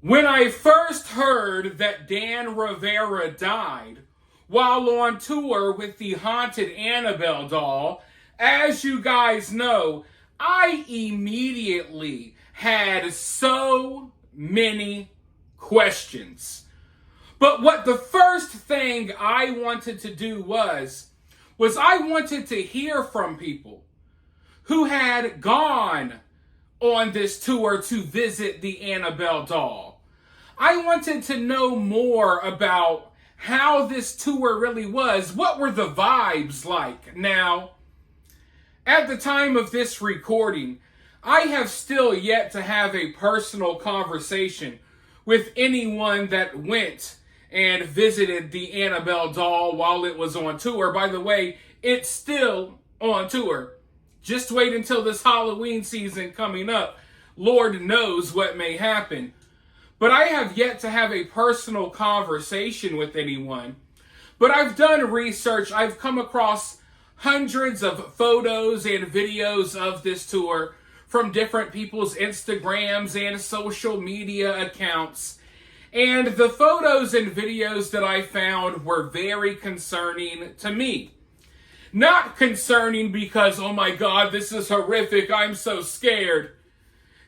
When I first heard that Dan Rivera died while on tour with the haunted Annabelle doll, as you guys know, I immediately had so many questions. But what the first thing I wanted to do was I wanted to hear from people who had gone on this tour to visit the Annabelle doll. I wanted to know more about how this tour really was. What were the vibes like? Now, at the time of this recording, I have still yet to have a personal conversation with anyone that went and visited the Annabelle doll while it was on tour. By the way, it's still on tour. Just wait until this Halloween season coming up. Lord knows what may happen. But I have yet to have a personal conversation with anyone. But I've done research. I've come across hundreds of photos and videos of this tour from different people's Instagrams and social media accounts. And the photos and videos that I found were very concerning to me. Not concerning because, oh my God, this is horrific, I'm so scared.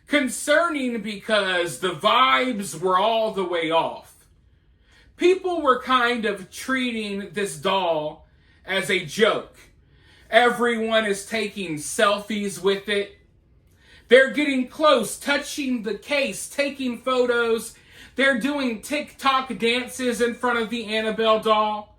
Concerning because the vibes were all the way off. People were kind of treating this doll as a joke. Everyone is taking selfies with it. They're getting close, touching the case, taking photos. They're doing TikTok dances in front of the Annabelle doll.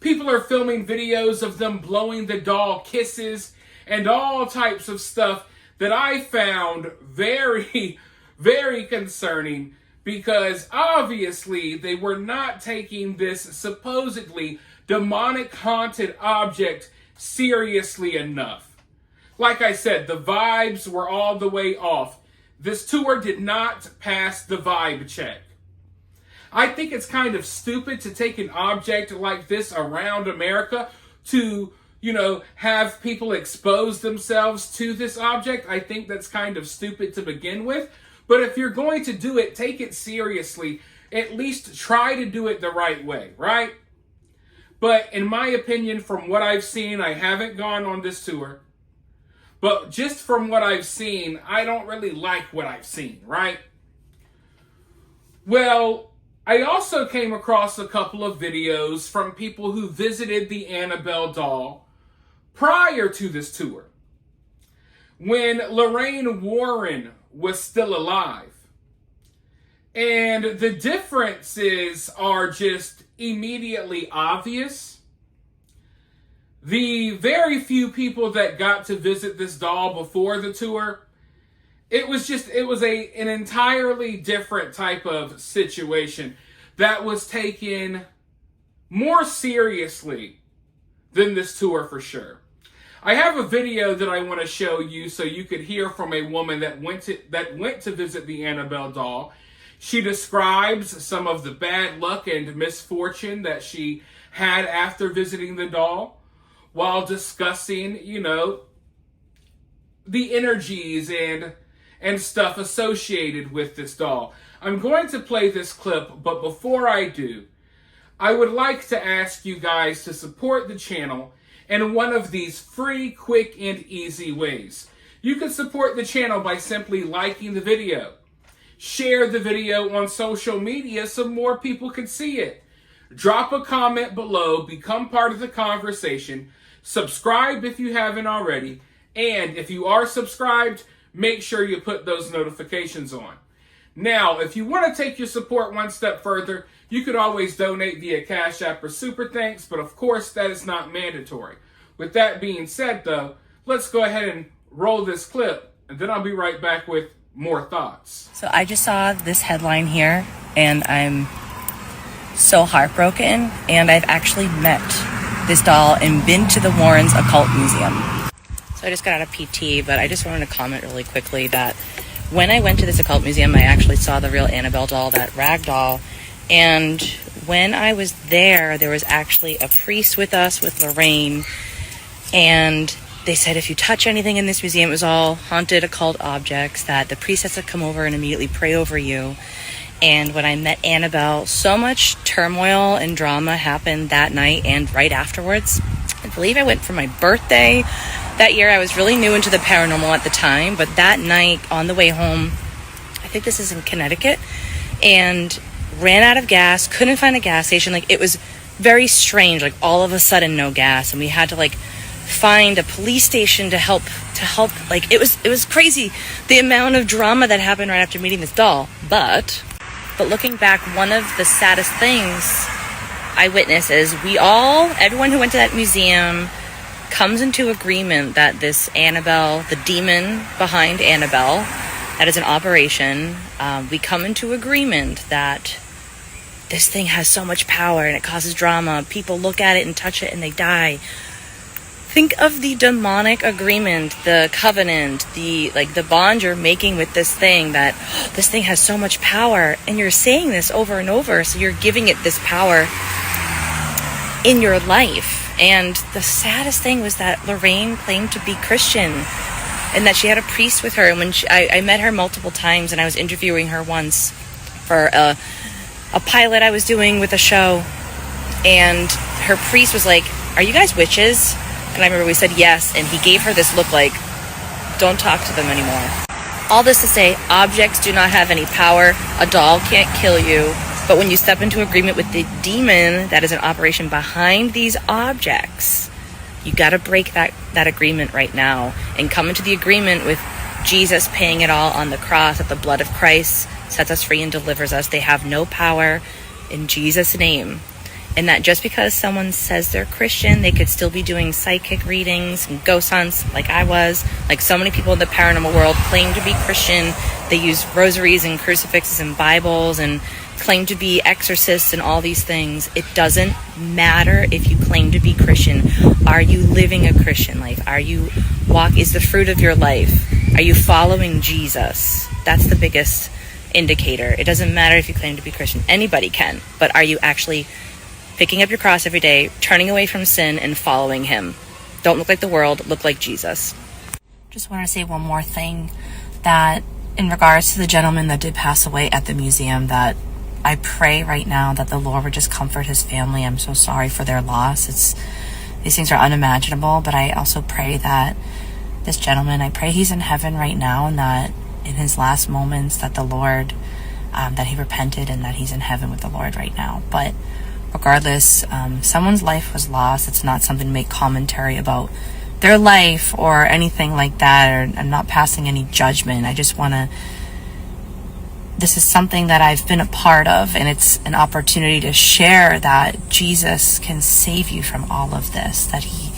People are filming videos of them blowing the doll kisses and all types of stuff that I found very, very concerning because obviously they were not taking this supposedly demonic haunted object seriously enough. Like I said, the vibes were all the way off. This tour did not pass the vibe check. I think it's kind of stupid to take an object like this around America to have people expose themselves to this object. I think that's kind of stupid to begin with. But if you're going to do it, take it seriously. At least try to do it the right way, right? But in my opinion, from what I've seen, I haven't gone on this tour. But just from what I've seen, I don't really like what I've seen, right? Well, I also came across a couple of videos from people who visited the Annabelle doll prior to this tour, when Lorraine Warren was still alive. And the differences are just immediately obvious. The very few people that got to visit this doll before the tour, it was an entirely different type of situation that was taken more seriously than this tour for sure. I have a video that I want to show you so you could hear from a woman that went to visit the Annabelle doll. She describes some of the bad luck and misfortune that she had after visiting the doll while discussing, the energies and stuff associated with this doll. I'm going to play this clip, but before I do, I would like to ask you guys to support the channel in one of these free, quick, and easy ways. You can support the channel by simply liking the video. Share the video on social media so more people can see it. Drop a comment below, become part of the conversation, subscribe if you haven't already, and if you are subscribed, make sure you put those notifications on. Now, if you want to take your support one step further, you could always donate via Cash App or Super Thanks, but of course that is not mandatory. With that being said though, let's go ahead and roll this clip, and then I'll be right back with more thoughts. So I just saw this headline here, and I'm so heartbroken, and I've actually met this doll and been to the Warrens Occult Museum. So I just got out of PT, but I just wanted to comment really quickly that when I went to this occult museum, I actually saw the real Annabelle doll, that rag doll. And when I was there was actually a priest with us, with Lorraine. And they said if you touch anything in this museum, it was all haunted occult objects, that the priest has to come over and immediately pray over you. And when I met Annabelle, so much turmoil and drama happened that night and right afterwards. I believe I went for my birthday that year. I was really new into the paranormal at the time, but that night on the way home, I think this is in Connecticut, and ran out of gas, couldn't find a gas station. Like, it was very strange, like all of a sudden no gas, and we had to like find a police station to help. Like, it was crazy, the amount of drama that happened right after meeting this doll. But looking back, one of the saddest things I witnessed is everyone who went to that museum comes into agreement that this Annabelle, the demon behind Annabelle, that is an operation, we come into agreement that this thing has so much power and it causes drama. People look at it and touch it and they die. Think of the demonic agreement, the covenant, the bond you're making with this thing, that this thing has so much power, and you're saying this over and over, so you're giving it this power in your life. And the saddest thing was that Lorraine claimed to be Christian and that she had a priest with her. And when I met her multiple times, and I was interviewing her once for a pilot I was doing with a show, and her priest was like, "Are you guys witches?" And I remember we said yes, and he gave her this look like, "Don't talk to them anymore." All this to say, objects do not have any power. A doll can't kill you. But when you step into agreement with the demon that is an operation behind these objects, you got to break that agreement right now and come into the agreement with Jesus paying it all on the cross, that the blood of Christ sets us free and delivers us. They have no power in Jesus' name. And that just because someone says they're Christian, they could still be doing psychic readings and ghost hunts like I was. Like so many people in the paranormal world claim to be Christian. They use rosaries and crucifixes and Bibles and claim to be exorcists and all these things. It doesn't matter if you claim to be Christian. Are you living a Christian life? Is the fruit of your life? Are you following Jesus? That's the biggest indicator. It doesn't matter if you claim to be Christian. Anybody can. But are you actually picking up your cross every day, turning away from sin, and following him? Don't look like the world, look like Jesus. Just want to say one more thing, that in regards to the gentleman that did pass away at the museum, that I pray right now that the Lord would just comfort his family. I'm so sorry for their loss. These things are unimaginable, but I also pray that this gentleman, I pray he's in heaven right now, and that in his last moments that the Lord, that he repented and that he's in heaven with the Lord right now. But regardless, someone's life was lost. It's not something to make commentary about their life or anything like that, or I'm not passing any judgment. I just want to, this is something that I've been a part of, and it's an opportunity to share that Jesus can save you from all of this, that he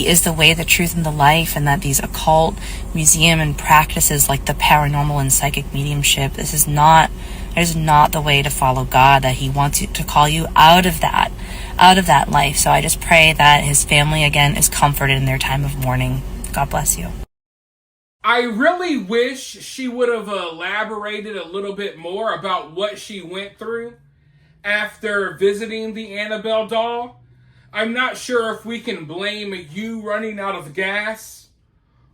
is the way, the truth, and the life, and that these occult museum and practices like the paranormal and psychic mediumship, it is not the way to follow God, that he wants you to call you out of that life. So I just pray that his family, again, is comforted in their time of mourning. God bless you. I really wish she would have elaborated a little bit more about what she went through after visiting the Annabelle doll. I'm not sure if we can blame you running out of gas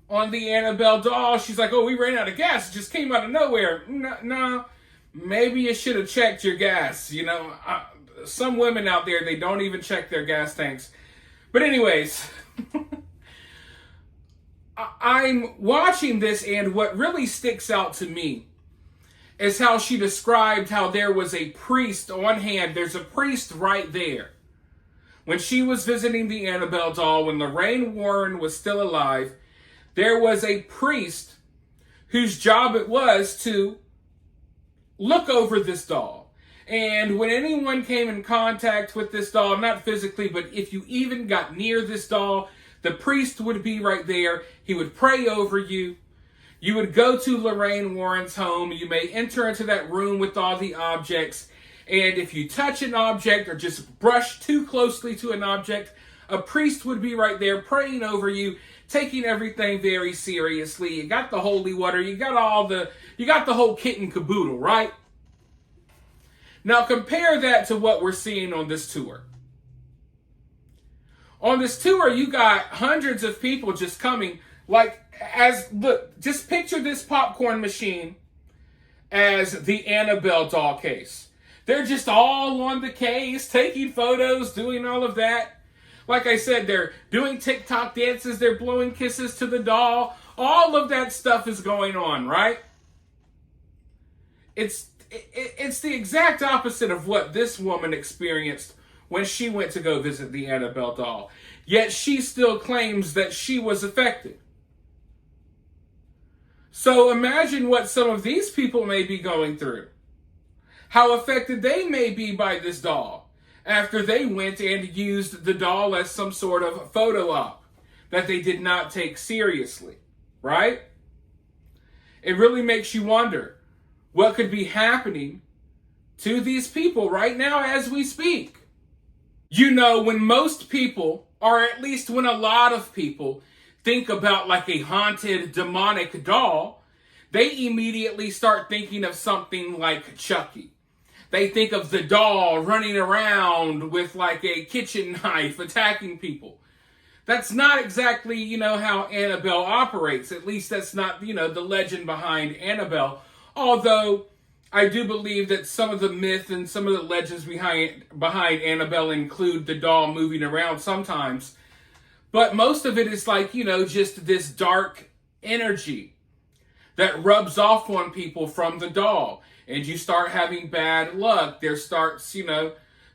on the Annabelle doll. She's like, "Oh, we ran out of gas. It just came out of nowhere." No. Maybe you should have checked your gas. Some women out there, they don't even check their gas tanks. But anyways, I'm watching this, and what really sticks out to me is how she described how there was a priest on hand. There's a priest right there. When she was visiting the Annabelle doll, when Lorraine Warren was still alive, there was a priest whose job it was to look over this doll. And when anyone came in contact with this doll, not physically, but if you even got near this doll, the priest would be right there. He would pray over you. You would go to Lorraine Warren's home. You may enter into that room with all the objects. And if you touch an object or just brush too closely to an object, a priest would be right there praying over you, taking everything very seriously. You got the holy water. You got the whole kit and caboodle, right? Now compare that to what we're seeing on this tour. On this tour, you got hundreds of people just coming. Just picture this popcorn machine as the Annabelle doll case. They're just all on the case, taking photos, doing all of that. Like I said, they're doing TikTok dances, they're blowing kisses to the doll. All of that stuff is going on, right? It's the exact opposite of what this woman experienced when she went to go visit the Annabelle doll. Yet she still claims that she was affected. So imagine what some of these people may be going through. How affected they may be by this doll after they went and used the doll as some sort of photo op that they did not take seriously, right? It really makes you wonder what could be happening to these people right now as we speak. You know, when most people, or at least when a lot of people, think about like a haunted, demonic doll, they immediately start thinking of something like Chucky. They think of the doll running around with like a kitchen knife attacking people. That's not exactly, how Annabelle operates. At least that's not, the legend behind Annabelle. Although I do believe that some of the myth and some of the legends behind Annabelle include the doll moving around sometimes. But most of it is like, just this dark energy that rubs off on people from the doll. And you start having bad luck. There starts,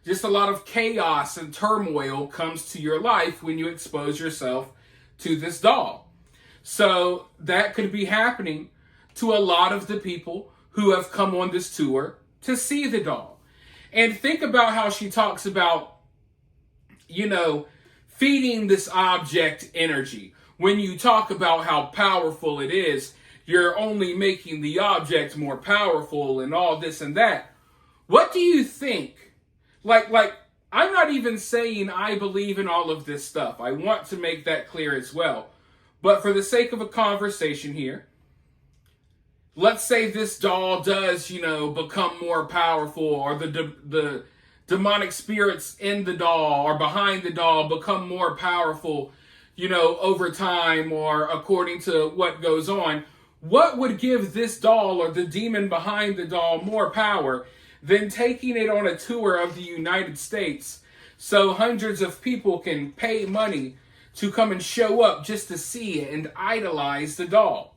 just a lot of chaos and turmoil comes to your life when you expose yourself to this doll. So that could be happening to a lot of the people who have come on this tour to see the doll. And think about how she talks about, feeding this object energy. When you talk about how powerful it is, you're only making the object more powerful and all this and that. What do you think? Like, I'm not even saying I believe in all of this stuff. I want to make that clear as well. But for the sake of a conversation here, let's say this doll does, become more powerful, or the demonic spirits in the doll or behind the doll become more powerful, over time or according to what goes on. What would give this doll or the demon behind the doll more power than taking it on a tour of the United States so hundreds of people can pay money to come and show up just to see it and idolize the doll?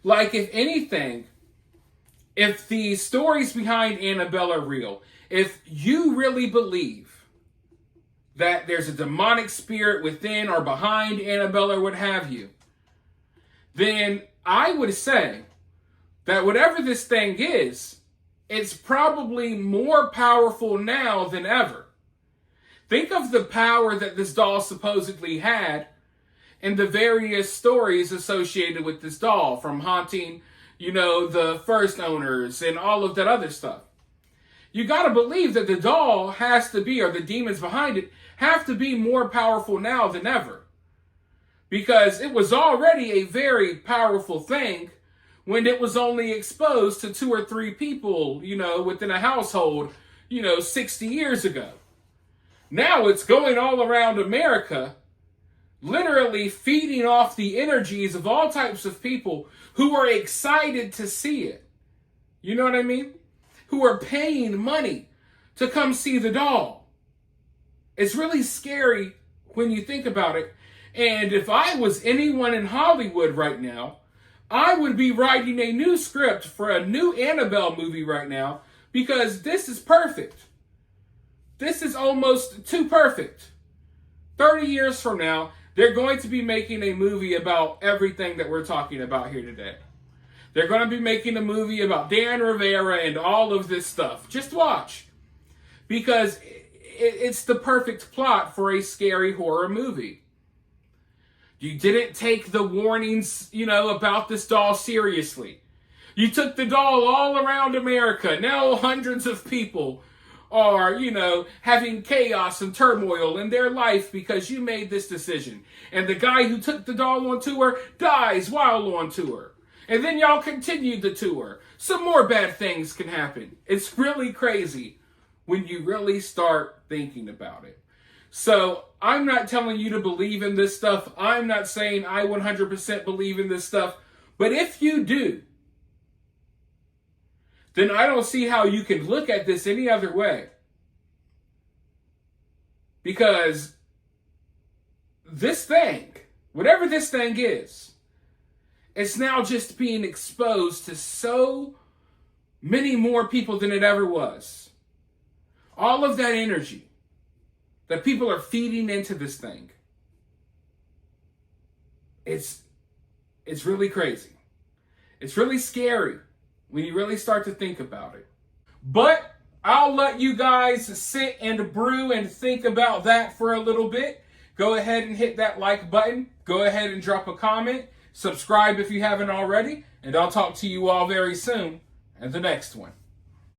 Like, if anything, if the stories behind Annabelle are real, if you really believe that there's a demonic spirit within or behind Annabelle or what have you, then I would say that whatever this thing is, it's probably more powerful now than ever. Think of the power that this doll supposedly had and the various stories associated with this doll, from haunting, the first owners and all of that other stuff. You got to believe that the doll has to be, or the demons behind it, have to be more powerful now than ever. Because it was already a very powerful thing when it was only exposed to 2 or 3 people, within a household, 60 years ago. Now it's going all around America, literally feeding off the energies of all types of people who are excited to see it. You know what I mean? Who are paying money to come see the doll. It's really scary when you think about it. And if I was anyone in Hollywood right now, I would be writing a new script for a new Annabelle movie right now, because this is perfect. This is almost too perfect. 30 years from now, they're going to be making a movie about everything that we're talking about here today. They're going to be making a movie about Dan Rivera and all of this stuff. Just watch. Because it's the perfect plot for a scary horror movie. You didn't take the warnings, about this doll seriously. You took the doll all around America. Now hundreds of people are, having chaos and turmoil in their life because you made this decision. And the guy who took the doll on tour dies while on tour. And then y'all continued the tour. Some more bad things can happen. It's really crazy when you really start thinking about it. So I'm not telling you to believe in this stuff. I'm not saying I 100% believe in this stuff. But if you do, then I don't see how you can look at this any other way. Because this thing, whatever this thing is, it's now just being exposed to so many more people than it ever was. All of that energy that people are feeding into this thing, it's really crazy. It's really scary when you really start to think about it. But I'll let you guys sit and brew and think about that for a little bit. Go ahead and hit that like button. Go ahead and drop a comment. Subscribe if you haven't already. And I'll talk to you all very soon in the next one.